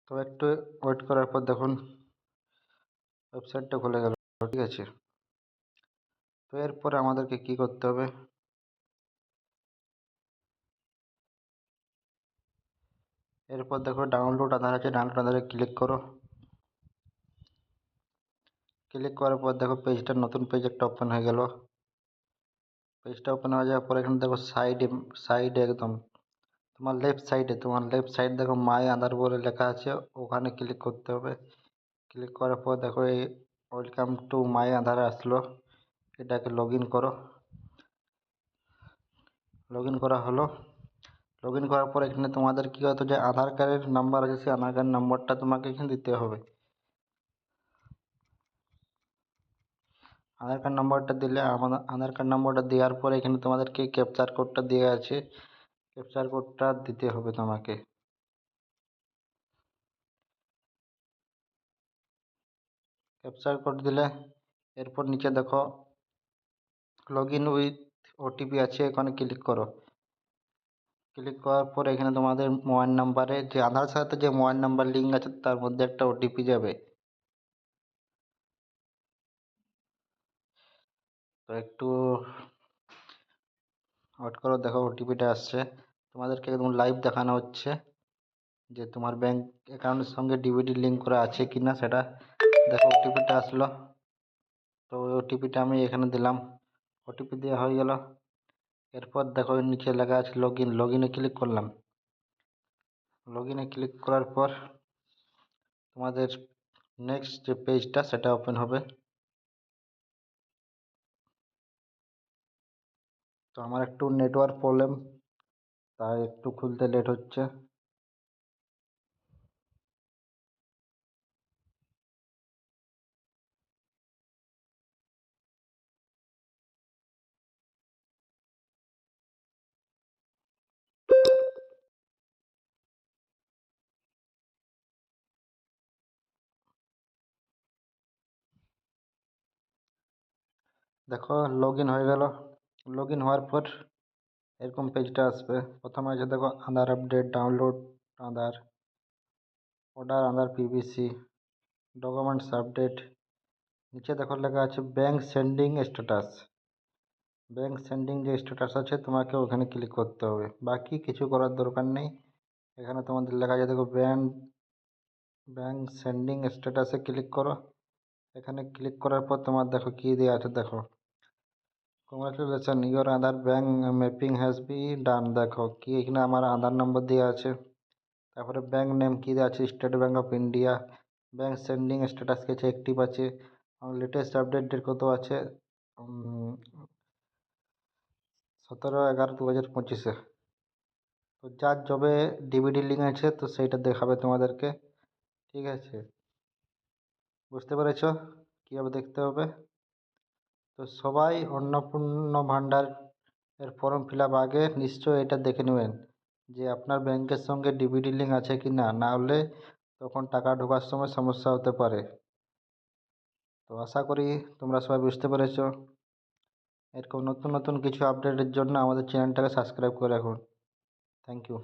তো একটু ওয়েট করার পর দেখুন ওয়েবসাইটটা খুলে গেল। ঠিক আছে, তো এরপরে আমাদেরকে কি করতে হবে, এরপর দেখো ডাউনলোড আধার আছে, ডাউনলোড আধারে ক্লিক করো। ক্লিক করার পর দেখো পেজটা, নতুন পেজ একটা ওপেন হয়ে গেল। পেজটা ওপেন হয়ে যাওয়ার পর এখানে দেখো সাইডে সাইডে একদম তোমার লেফট সাইড দেখো মাই আধার বলে লেখা আছে, ওখানে ক্লিক করতে হবে। ক্লিক করার পর দেখো এই ওয়েলকাম টু মাই আধার আসলো, এটাকে লগ ইন করো। লগ ইন করা হলো। লগ ইন করার পর এখানে তোমাদের কী হতো, যে আধার কার্ডের নাম্বার আছে, সেই আধার কার্ড নাম্বারটা তোমাকে এখানে দিতে হবে। আধার কার্ড নাম্বারটা দিলে, আমাদের আধার কার্ড নাম্বারটা দেওয়ার পরে এখানে তোমাদেরকে ক্যাপচার কোডটা দেওয়া আছে, ক্যাপচার কোডটা দিতে হবে তোমাকে। ক্যাপচার কোড দিলে এরপর নিচে দেখো লগ ইন উইথ ওটিপি আছে, এখানে ক্লিক করো। ক্লিক করার পর এখানে তোমাদের মোবাইল নাম্বারে, যে আধার সাথে যে মোবাইল নাম্বার লিঙ্ক আছে তার মধ্যে একটা ওটিপি যাবে। তো একটু ওয়েট করো, দেখো ওটিপিটা আসছে। তোমাদেরকে একদম লাইভ দেখানো হচ্ছে যে তোমার ব্যাংক অ্যাকাউন্টের সঙ্গে ডিবিটি লিঙ্ক করা আছে কি না সেটা। দেখো ওটিপিটা আসলো, তো ওই ওটিপিটা আমি এখানে দিলাম। ওটিপি দেওয়া হয়ে গেল। এরপর দেখো নিচে লেখা আছে লগ ইন, লগ ইনে ক্লিক করলাম। লগ ইনে ক্লিক করার পর তোমাদের নেক্সট যে পেজটা সেটা ওপেন হবে। তো আমার একটু নেটওয়ার্ক প্রবলেম, তাই একটু খুলতে লেট হচ্ছে। দেখো লগ ইন হয়ে গেল। লগ ইন হওয়ার পর এরকম পেজটা আসবে। প্রথমে আছে দেখো আধার আপডেট, ডাউনলোড আধার, অর্ডার আধার পিভিসি, ডকুমেন্টস আপডেট। নিচে দেখো লেখা আছে bank sending status. Bank sending যে স্ট্যাটাস আছে তোমাকে ওখানে ক্লিক করতে হবে, বাকি কিছু করার দরকার নেই। এখানে তোমাদের লেখা আছে দেখো ব্যাংক সেন্ডিং স্ট্যাটাসে ক্লিক করো। এখানে ক্লিক করার পর তোমার দেখো কী দেওয়া আছে, দেখো congratulation your Aadhaar bank mapping has be done. দেখো কি এখানে আমার আধার নম্বর দেওয়া আছে, তারপরে ব্যাংক নেম কী দেওয়া আছে, state bank of India. Bank sending status কিছু অ্যাক্টিভ আছে। লেটেস্ট আপডেট ডেট কত আছে, 17/11/2025। তো যার যবে ডিভিডি লিঙ্ক আছে তো সেইটা দেখাবে তোমাদেরকে। ঠিক আছে, বুঝতে পেরেছ কীভাবে দেখতে হবে। তো সবাই অন্নপূর্ণ ভাণ্ডার এর ফর্ম ফিল আপ আগে নিশ্চয়ই এটা দেখে নেবেন যে আপনার ব্যাংকের সঙ্গে ডিবিটি লিঙ্ক আছে কি না, না হলে তখন টাকা ঢোকার সময় সমস্যা হতে পারে। তো আশা করি তোমরা সবাই বুঝতে পেরেছ। এরকম নতুন নতুন কিছু আপডেটের জন্য আমাদের চ্যানেলটাকে সাবস্ক্রাইব করে রাখুন। Thank you.